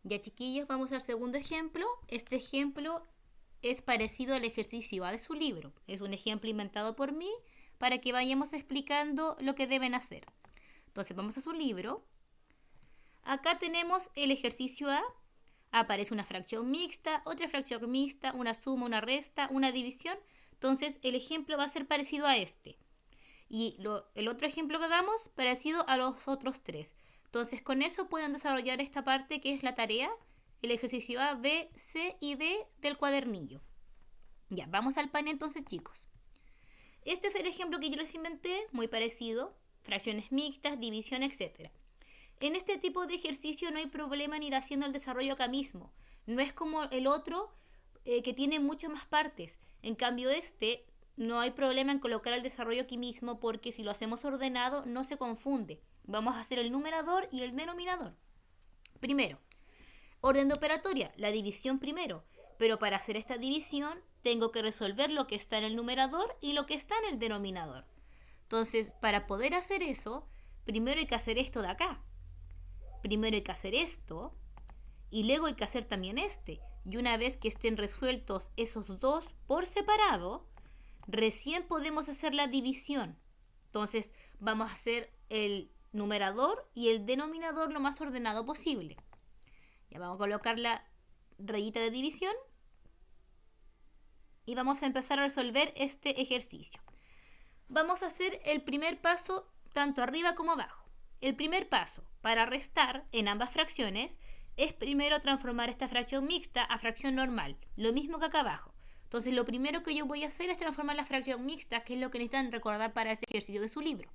Ya, chiquillos, vamos al segundo ejemplo. Este ejemplo es parecido al ejercicio A de su libro. Es un ejemplo inventado por mí para que vayamos explicando lo que deben hacer. Entonces vamos a su libro. Acá tenemos el ejercicio A. Aparece una fracción mixta, otra fracción mixta, una suma, una resta, una división. Entonces el ejemplo va a ser parecido a este. Y el otro ejemplo que hagamos, parecido a los otros tres. Entonces con eso pueden desarrollar esta parte que es la tarea, el ejercicio A, B, C y D del cuadernillo. Ya, vamos al panel entonces, chicos. Este es el ejemplo que yo les inventé, muy parecido, fracciones mixtas, división, etc. En este tipo de ejercicio no hay problema en ir haciendo el desarrollo acá mismo. No es como el otro que tiene muchas más partes. En cambio este no hay problema en colocar el desarrollo aquí mismo porque si lo hacemos ordenado no se confunde. Vamos a hacer el numerador y el denominador. Primero, orden de operatoria, la división primero. Pero para hacer esta división tengo que resolver lo que está en el numerador y lo que está en el denominador. Entonces, para poder hacer eso, primero hay que hacer esto de acá. Primero hay que hacer esto y luego hay que hacer también este. Y una vez que estén resueltos esos dos por separado, recién podemos hacer la división. Entonces vamos a hacer el numerador y el denominador lo más ordenado posible. Ya vamos a colocar la rayita de división y vamos a empezar a resolver este ejercicio. Vamos a hacer el primer paso tanto arriba como abajo. El primer paso para restar en ambas fracciones es primero transformar esta fracción mixta a fracción normal, lo mismo que acá abajo. Entonces lo primero que yo voy a hacer es transformar la fracción mixta, que es lo que necesitan recordar para ese ejercicio de su libro.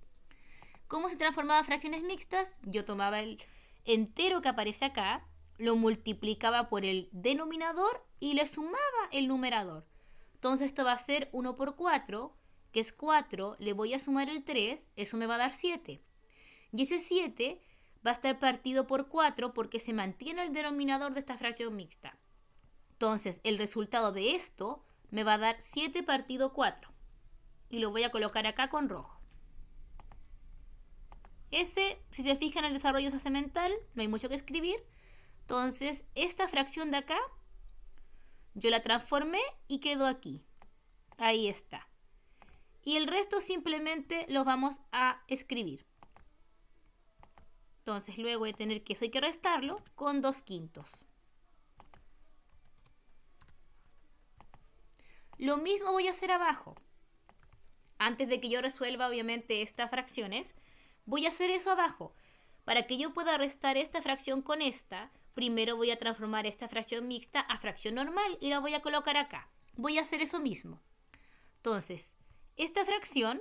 ¿Cómo se transformaba fracciones mixtas? Yo tomaba el entero que aparece acá, lo multiplicaba por el denominador y le sumaba el numerador. Entonces esto va a ser 1 por 4, que es 4, le voy a sumar el 3, eso me va a dar 7. Y ese 7 va a estar partido por 4 porque se mantiene el denominador de esta fracción mixta. Entonces el resultado de esto me va a dar 7 partido 4. Y lo voy a colocar acá con rojo. Ese, si se fijan, el desarrollo mental, no hay mucho que escribir. Entonces esta fracción de acá yo la transformé y quedó aquí. Ahí está. Y el resto simplemente lo vamos a escribir. Entonces luego voy a tener que eso hay que restarlo con 2/5. Lo mismo voy a hacer abajo. Antes de que yo resuelva obviamente estas fracciones, voy a hacer eso abajo. Para que yo pueda restar esta fracción con esta, primero voy a transformar esta fracción mixta a fracción normal y la voy a colocar acá. Voy a hacer eso mismo. Entonces, esta fracción,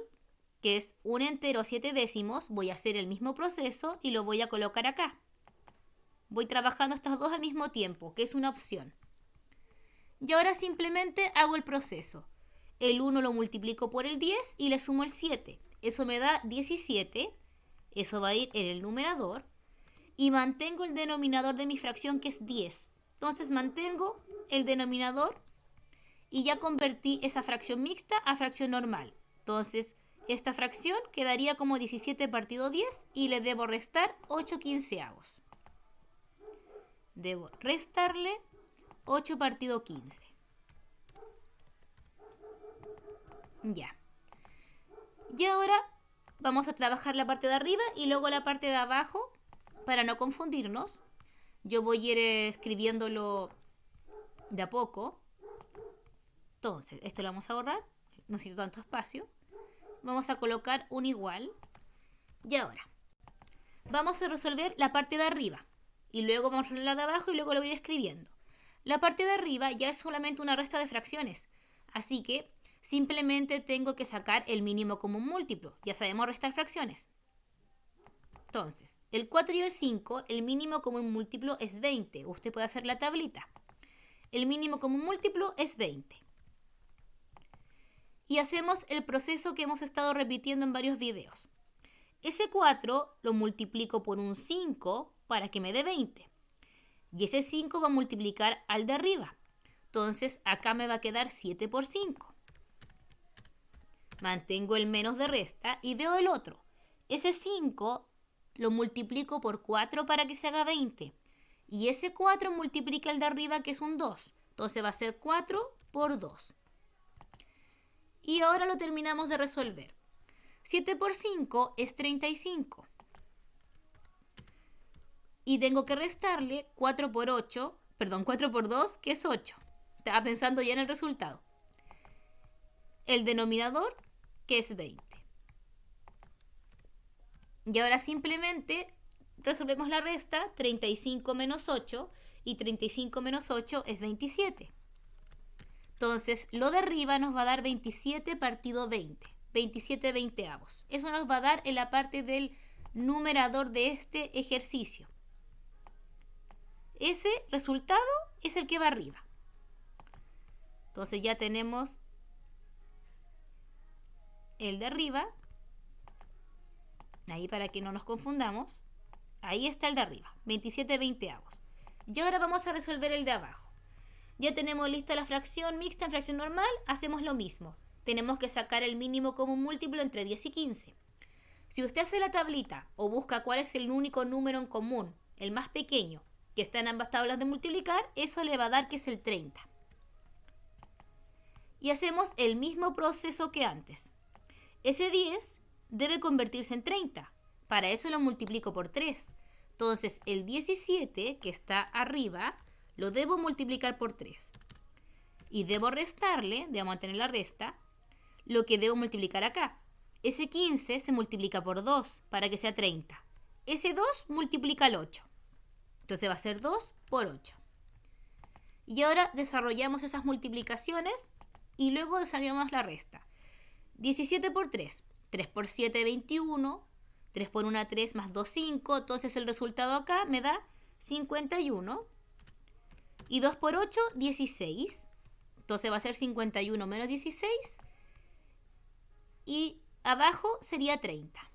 que es un entero 7 décimos, voy a hacer el mismo proceso y lo voy a colocar acá. Voy trabajando estas dos al mismo tiempo, que es una opción. Y ahora simplemente hago el proceso. El 1 lo multiplico por el 10 y le sumo el 7. Eso me da 17. Eso va a ir en el numerador. Y mantengo el denominador de mi fracción, que es 10. Entonces mantengo el denominador y ya convertí esa fracción mixta a fracción normal. Entonces esta fracción quedaría como 17 partido 10 y le debo restar 8 quinceavos. Debo restarle 8 partido 15. Ya. Y ahora vamos a trabajar la parte de arriba y luego la parte de abajo para no confundirnos. Yo voy a ir escribiéndolo de a poco. Entonces, esto lo vamos a borrar. No necesito tanto espacio. Vamos a colocar un igual. Y ahora, vamos a resolver la parte de arriba. Y luego vamos a resolver la de abajo y luego lo voy a ir escribiendo. La parte de arriba ya es solamente una resta de fracciones. Así que simplemente tengo que sacar el mínimo común múltiplo. Ya sabemos restar fracciones. Entonces, el 4 y el 5, el mínimo común múltiplo es 20. Usted puede hacer la tablita. El mínimo común múltiplo es 20. Y hacemos el proceso que hemos estado repitiendo en varios videos. Ese 4 lo multiplico por un 5 para que me dé 20. Y ese 5 va a multiplicar al de arriba. Entonces acá me va a quedar 7 por 5. Mantengo el menos de resta y veo el otro. Ese 5 lo multiplico por 4 para que se haga 20. Y ese 4 multiplica el de arriba, que es un 2. Entonces va a ser 4 por 2. Y ahora lo terminamos de resolver. 7 por 5 es 35. Y tengo que restarle 4 por 2, que es 8. Estaba pensando ya en el resultado. El denominador, que es 20. Y ahora simplemente resolvemos la resta, 35 menos 8, y 35 menos 8 es 27. Entonces, lo de arriba nos va a dar 27 partido 20, 27 veinteavos. Eso nos va a dar en la parte del numerador de este ejercicio. Ese resultado es el que va arriba. Entonces ya tenemos el de arriba. Ahí para que no nos confundamos. Ahí está el de arriba, 27 veinteavos. Y ahora vamos a resolver el de abajo. Ya tenemos lista la fracción mixta en fracción normal, hacemos lo mismo. Tenemos que sacar el mínimo común múltiplo entre 10 y 15. Si usted hace la tablita o busca cuál es el único número en común, el más pequeño, que está en ambas tablas de multiplicar, eso le va a dar que es el 30. Y hacemos el mismo proceso que antes. Ese 10 debe convertirse en 30. Para eso lo multiplico por 3. Entonces el 17, que está arriba, lo debo multiplicar por 3. Y debo restarle, debo mantener la resta, lo que debo multiplicar acá. Ese 15 se multiplica por 2 para que sea 30. Ese 2 multiplica el 8. Entonces va a ser 2 por 8. Y ahora desarrollamos esas multiplicaciones y luego desarrollamos la resta. 17 por 3. 3 por 7, 21. 3 por 1, 3 más 2, 5. Entonces el resultado acá me da 51. Y 2 por 8, 16. Entonces va a ser 51 menos 16. Y abajo sería 30.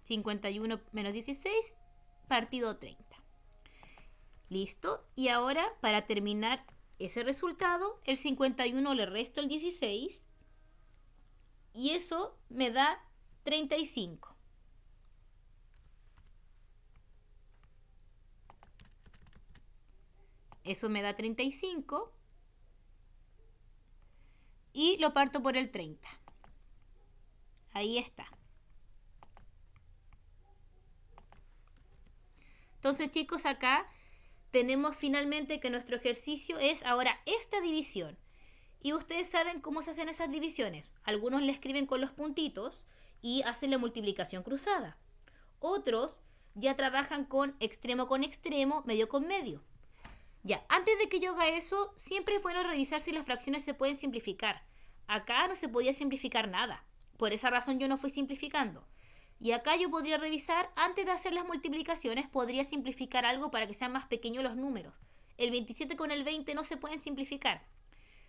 51 menos 16 partido 30. Listo. Y ahora, para terminar ese resultado, el 51 le resto el 16. Y eso me da 35. Eso me da 35. Y lo parto por el 30. Ahí está. Entonces, chicos, acá tenemos finalmente que nuestro ejercicio es ahora esta división. Y ustedes saben cómo se hacen esas divisiones. Algunos le escriben con los puntitos y hacen la multiplicación cruzada. Otros ya trabajan con extremo, medio con medio. Ya, antes de que yo haga eso, siempre es bueno revisar si las fracciones se pueden simplificar. Acá no se podía simplificar nada. Por esa razón yo no fui simplificando. Y acá yo podría revisar, antes de hacer las multiplicaciones, podría simplificar algo para que sean más pequeños los números. El 27 con el 20 no se pueden simplificar,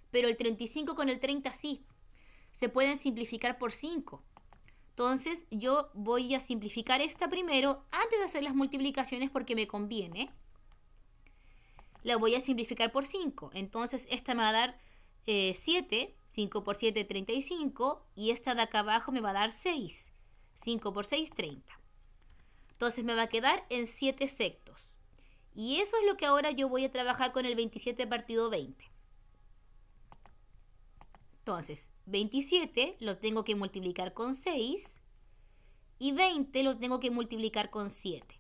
pero el 35 con el 30 sí. Se pueden simplificar por 5. Entonces yo voy a simplificar esta primero antes de hacer las multiplicaciones porque me conviene. La voy a simplificar por 5. Entonces esta me va a dar 7. 5 por 7, 35. Y esta de acá abajo me va a dar 6. 5 por 6, 30. Entonces me va a quedar en 7 sectos. Y eso es lo que ahora yo voy a trabajar con el 27 partido 20. Entonces, 27 lo tengo que multiplicar con 6 y 20 lo tengo que multiplicar con 7.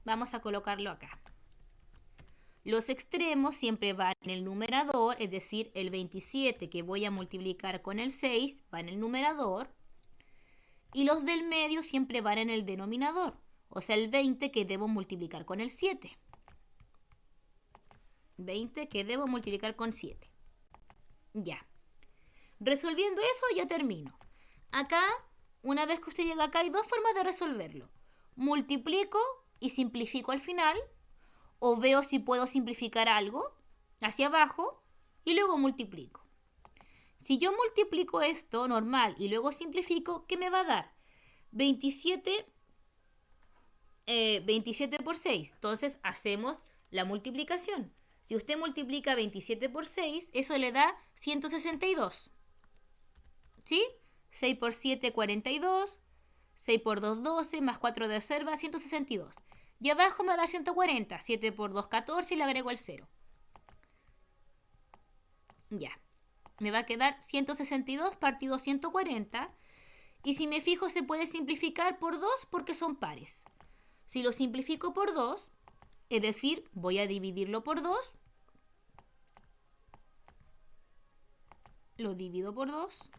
Vamos a colocarlo acá. Los extremos siempre van en el numerador, es decir, el 27 que voy a multiplicar con el 6 va en el numerador. Y los del medio siempre van en el denominador, o sea, el 20 que debo multiplicar con el 7. 20 que debo multiplicar con 7. Ya. Resolviendo eso ya termino. Acá, una vez que usted llega acá, hay dos formas de resolverlo. Multiplico y simplifico al final, o veo si puedo simplificar algo hacia abajo y luego multiplico. Si yo multiplico esto normal y luego simplifico, ¿qué me va a dar? 27 por 6. Entonces hacemos la multiplicación. Si usted multiplica 27 por 6, eso le da 162. ¿Sí? 6 por 7, 42. 6 por 2, 12, más 4 de reserva, 162. Y abajo me va a dar 140. 7 por 2, 14 y le agrego el 0. Ya. Me va a quedar 162 partido 140. Y si me fijo, se puede simplificar por 2 porque son pares. Si lo simplifico por 2, es decir, voy a dividirlo por 2. Lo divido por 2.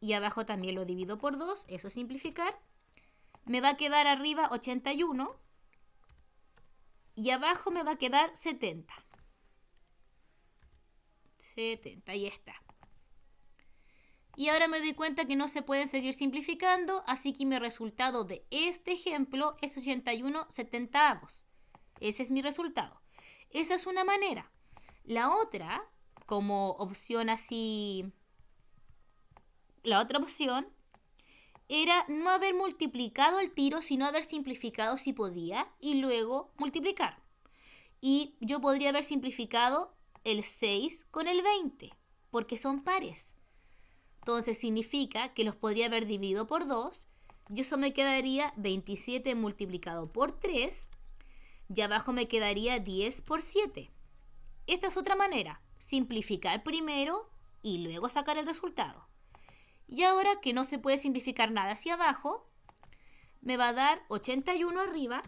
Y abajo también lo divido por 2. Eso es simplificar. Me va a quedar arriba 81. Y abajo me va a quedar 70. 70, ahí está. Y ahora me doy cuenta que no se pueden seguir simplificando, así que mi resultado de este ejemplo es 81/70. Ese es mi resultado. Esa es una manera. La otra, como opción así, la otra opción era no haber multiplicado el tiro, sino haber simplificado si podía y luego multiplicar. Y yo podría haber simplificado el 6 con el 20, porque son pares. Entonces significa que los podría haber dividido por 2 y eso me quedaría 27 multiplicado por 3 y abajo me quedaría 10 por 7. Esta es otra manera, simplificar primero y luego sacar el resultado. Y ahora que no se puede simplificar nada hacia abajo, me va a dar 81 arriba,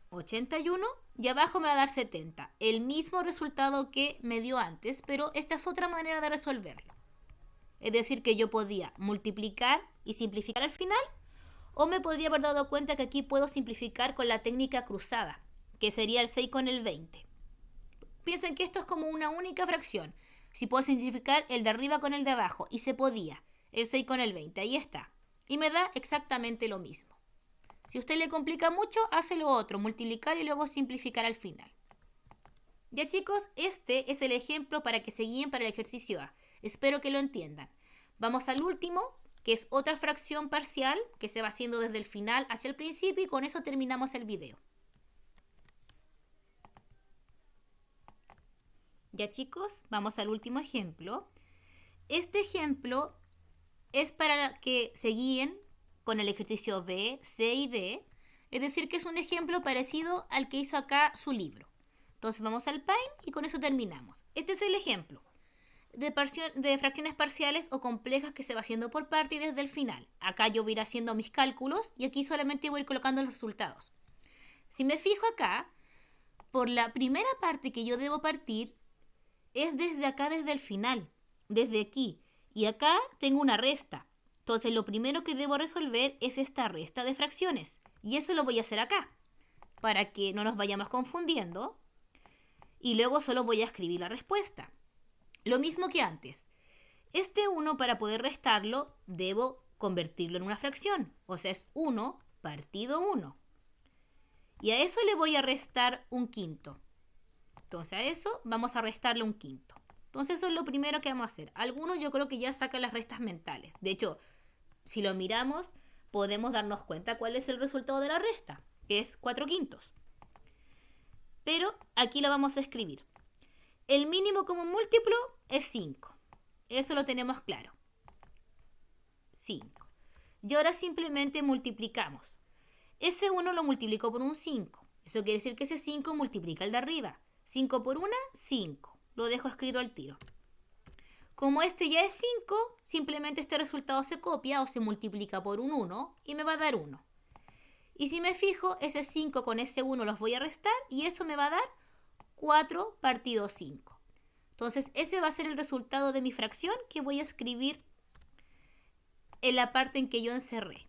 81 y abajo me va a dar 70. El mismo resultado que me dio antes, pero esta es otra manera de resolverlo. Es decir, que yo podía multiplicar y simplificar al final, o me podría haber dado cuenta que aquí puedo simplificar con la técnica cruzada, que sería el 6 con el 20. Piensen que esto es como una única fracción. Si puedo simplificar el de arriba con el de abajo, y se podía, el 6 con el 20, ahí está. Y me da exactamente lo mismo. Si a usted le complica mucho, hace lo otro, multiplicar y luego simplificar al final. Ya chicos, este es el ejemplo para que se guíen para el ejercicio A. Espero que lo entiendan. Vamos al último, que es otra fracción parcial, que se va haciendo desde el final hacia el principio y con eso terminamos el video. Ya chicos, vamos al último ejemplo. Este ejemplo es para que se guíen con el ejercicio B, C y D, es decir, que es un ejemplo parecido al que hizo acá su libro. Entonces vamos al Paint y con eso terminamos. Este es el ejemplo de fracciones parciales o complejas que se va haciendo por parte y desde el final. Acá yo voy a ir haciendo mis cálculos y aquí solamente voy a ir colocando los resultados. Si me fijo acá, por la primera parte que yo debo partir es desde acá, desde el final, desde aquí. Y acá tengo una resta. Entonces lo primero que debo resolver es esta resta de fracciones. Y eso lo voy a hacer acá, para que no nos vayamos confundiendo. Y luego solo voy a escribir la respuesta. Lo mismo que antes. Este 1 para poder restarlo debo convertirlo en una fracción. O sea, es 1 partido 1. Y a eso le voy a restar un quinto. Entonces a eso vamos a restarle un quinto. Entonces eso es lo primero que vamos a hacer. Algunos yo creo que ya sacan las restas mentales. De hecho, si lo miramos, podemos darnos cuenta cuál es el resultado de la resta, que es 4/5. Pero aquí lo vamos a escribir. El mínimo común múltiplo es 5. Eso lo tenemos claro. 5. Y ahora simplemente multiplicamos. Ese 1 lo multiplico por un 5. Eso quiere decir que ese 5 multiplica el de arriba. 5 por 1, 5. Lo dejo escrito al tiro. Como este ya es 5, simplemente este resultado se copia o se multiplica por un 1 y me va a dar 1. Y si me fijo, ese 5 con ese 1 los voy a restar y eso me va a dar 4 partido 5. Entonces ese va a ser el resultado de mi fracción que voy a escribir en la parte en que yo encerré.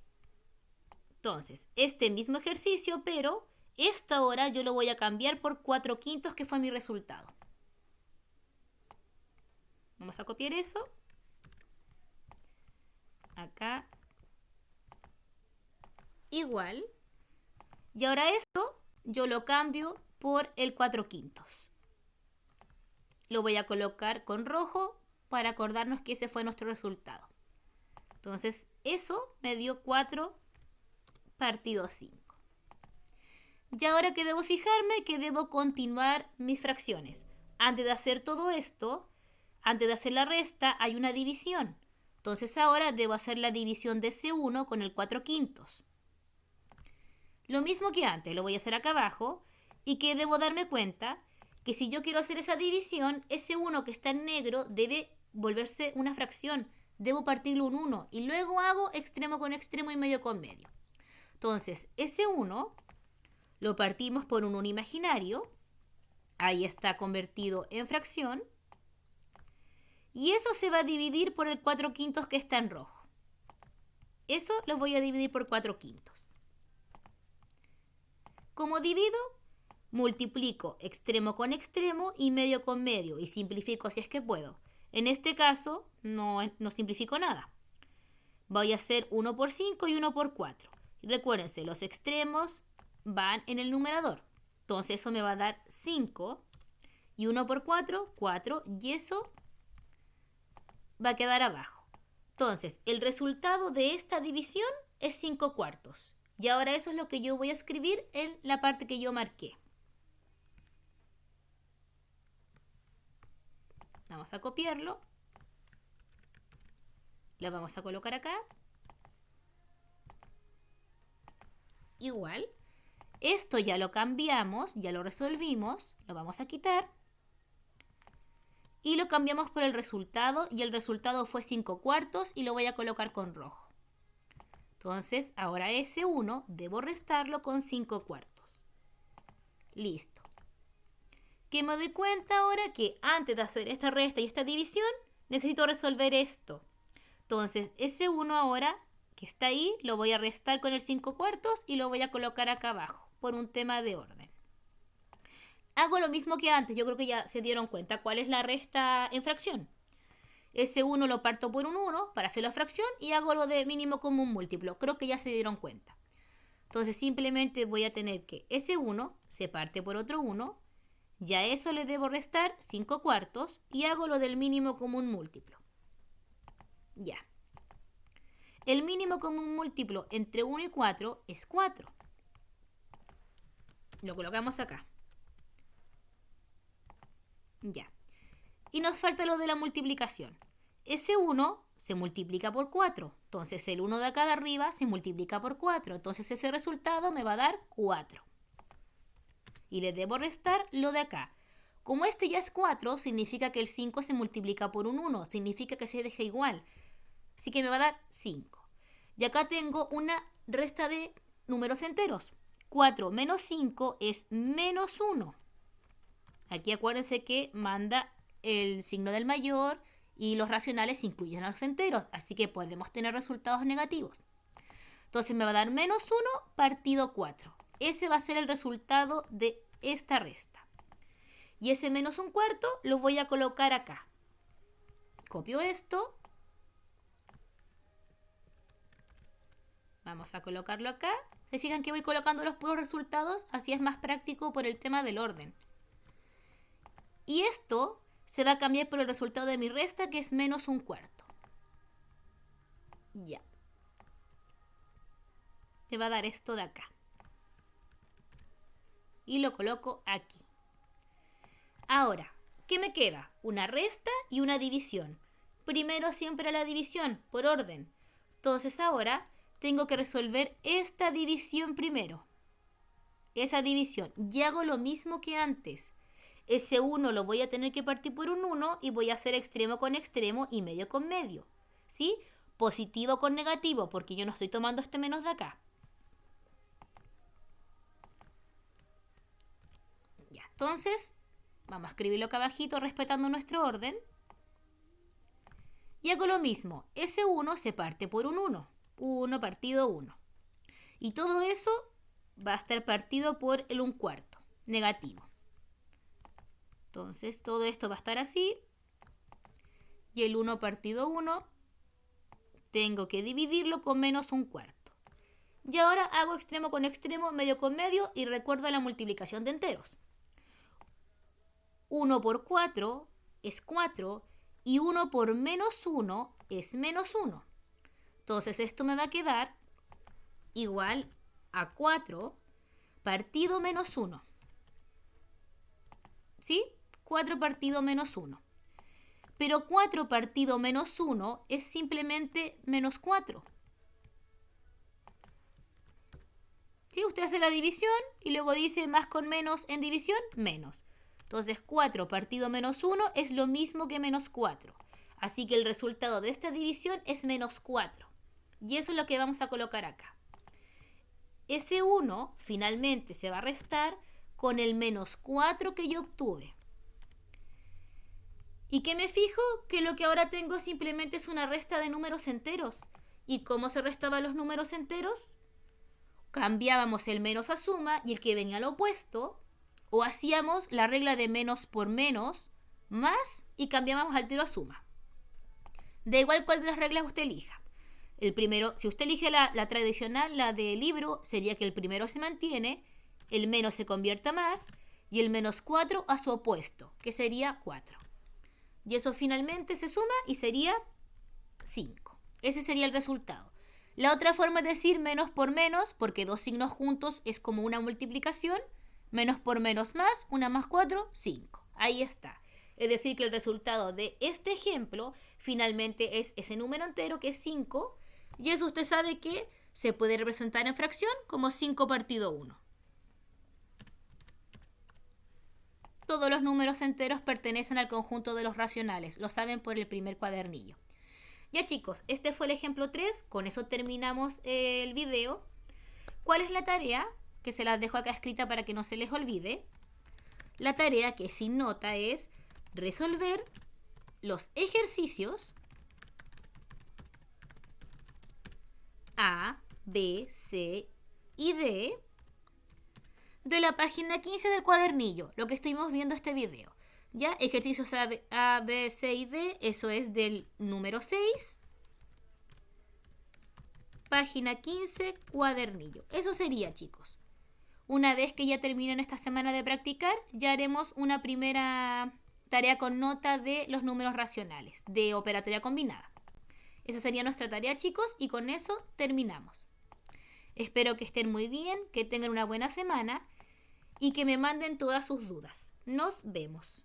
Entonces, este mismo ejercicio, pero esto ahora yo lo voy a cambiar por 4/5 que fue mi resultado. Vamos a copiar eso. Acá. Igual. Y ahora esto yo lo cambio por el 4/5. Lo voy a colocar con rojo para acordarnos que ese fue nuestro resultado. Entonces, eso me dio 4 partido 5. Y ahora que debo fijarme que debo continuar mis fracciones. Antes de hacer todo esto, antes de hacer la resta, hay una división. Entonces ahora debo hacer la división de ese 1 con el 4/5. Lo mismo que antes, lo voy a hacer acá abajo y que debo darme cuenta que si yo quiero hacer esa división, ese 1 que está en negro debe volverse una fracción. Debo partirlo en 1 y luego hago extremo con extremo y medio con medio. Entonces, ese 1 lo partimos por un 1 imaginario. Ahí está convertido en fracción. Y eso se va a dividir por el 4/5 que está en rojo. Eso lo voy a dividir por 4/5. Como divido, multiplico extremo con extremo y medio con medio y simplifico si es que puedo. En este caso no simplifico nada. Voy a hacer 1 por 5 y 1 por 4. Y recuérdense, los extremos van en el numerador. Entonces eso me va a dar 5 y 1 por 4, 4 y eso va a quedar abajo. Entonces el resultado de esta división es 5/4. Y ahora eso es lo que yo voy a escribir en la parte que yo marqué. Vamos a copiarlo. Lo vamos a colocar acá. Igual. Esto ya lo cambiamos, ya lo resolvimos. Lo vamos a quitar. Y lo cambiamos por el resultado. Y el resultado fue 5/4 y lo voy a colocar con rojo. Entonces, ahora ese 1 debo restarlo con 5/4. Listo. Que me doy cuenta ahora que antes de hacer esta resta y esta división, necesito resolver esto. Entonces, ese 1 ahora que está ahí, lo voy a restar con el 5/4 y lo voy a colocar acá abajo, por un tema de orden. Hago lo mismo que antes, yo creo que ya se dieron cuenta cuál es la resta en fracción. Ese 1 lo parto por un 1 para hacer la fracción y hago lo de mínimo común múltiplo. Creo que ya se dieron cuenta. Entonces simplemente voy a tener que ese 1 se parte por otro 1. Ya a eso le debo restar 5/4 y hago lo del mínimo común múltiplo. Ya. El mínimo común múltiplo entre 1 y 4 es 4. Lo colocamos acá. Ya. Y nos falta lo de la multiplicación. Ese 1 se multiplica por 4. Entonces el 1 de acá de arriba se multiplica por 4. Entonces ese resultado me va a dar 4. Y le debo restar lo de acá. Como este ya es 4, significa que el 5 se multiplica por un 1. Significa que se deja igual. Así que me va a dar 5. Y acá tengo una resta de números enteros. 4 menos 5 es menos 1. Aquí acuérdense que manda el signo del mayor y los racionales incluyen a los enteros, así que podemos tener resultados negativos. Entonces me va a dar menos 1 partido 4. Ese va a ser el resultado de esta resta. Y ese menos 1/4 lo voy a colocar acá. Copio esto. Vamos a colocarlo acá. ¿Se fijan que voy colocando los puros resultados? Así es más práctico por el tema del orden. Y esto se va a cambiar por el resultado de mi resta, que es menos 1/4. Ya. Te va a dar esto de acá. Y lo coloco aquí. Ahora, ¿qué me queda? Una resta y una división. Primero siempre la división, por orden. Entonces ahora tengo que resolver esta división primero. Esa división. Y hago lo mismo que antes. Ese 1 lo voy a tener que partir por un 1 y voy a hacer extremo con extremo y medio con medio. ¿Sí? Positivo con negativo, porque yo no estoy tomando este menos de acá. Ya, entonces, vamos a escribirlo acá abajito respetando nuestro orden. Y hago lo mismo. Ese 1 se parte por un 1. 1 partido 1. Y todo eso va a estar partido por el 1/4, negativo. Entonces todo esto va a estar así. Y el 1 partido 1 tengo que dividirlo con menos 1/4. Y ahora hago extremo con extremo, medio con medio y recuerdo la multiplicación de enteros. 1 por 4 es 4 y 1 por menos 1 es menos 1. Entonces esto me va a quedar igual a 4 partido menos 1. ¿Sí? 4 partido menos 1. Pero 4 partido menos 1 es simplemente menos 4. ¿Sí? Usted hace la división y luego dice más con menos en división, menos. Entonces 4 partido menos 1 es lo mismo que menos 4. Así que el resultado de esta división es menos 4. Y eso es lo que vamos a colocar acá. Ese 1 finalmente se va a restar con el menos 4 que yo obtuve. ¿Y qué me fijo? Que lo que ahora tengo simplemente es una resta de números enteros. ¿Y cómo se restaban los números enteros? Cambiábamos el menos a suma y el que venía al opuesto, o hacíamos la regla de menos por menos, más, y cambiábamos al tiro a suma. Da igual cuál de las reglas usted elija. El primero, si usted elige la tradicional, la del libro, sería que el primero se mantiene, el menos se convierta a más, y el menos 4 a su opuesto, que sería 4. Y eso finalmente se suma y sería 5. Ese sería el resultado. La otra forma es decir menos por menos, porque dos signos juntos es como una multiplicación. Menos por menos más, 1 más 4, 5. Ahí está. Es decir, que el resultado de este ejemplo finalmente es ese número entero que es 5. Y eso usted sabe que se puede representar en fracción como 5 partido 1. Todos los números enteros pertenecen al conjunto de los racionales. Lo saben por el primer cuadernillo. Ya chicos, este fue el ejemplo 3. Con eso terminamos el video. ¿Cuál es la tarea? Que se las dejo acá escrita para que no se les olvide. La tarea, que sin nota, es resolver los ejercicios A, B, C y D de la página 15 del cuadernillo, lo que estuvimos viendo este video. Ya, ejercicios A, B, C y D, eso es del número 6, página 15, cuadernillo. Eso sería, chicos. Una vez que ya terminen esta semana de practicar, ya haremos una primera tarea con nota de los números racionales, de operatoria combinada. Esa sería nuestra tarea, chicos, y con eso terminamos. Espero que estén muy bien, que tengan una buena semana y que me manden todas sus dudas. Nos vemos.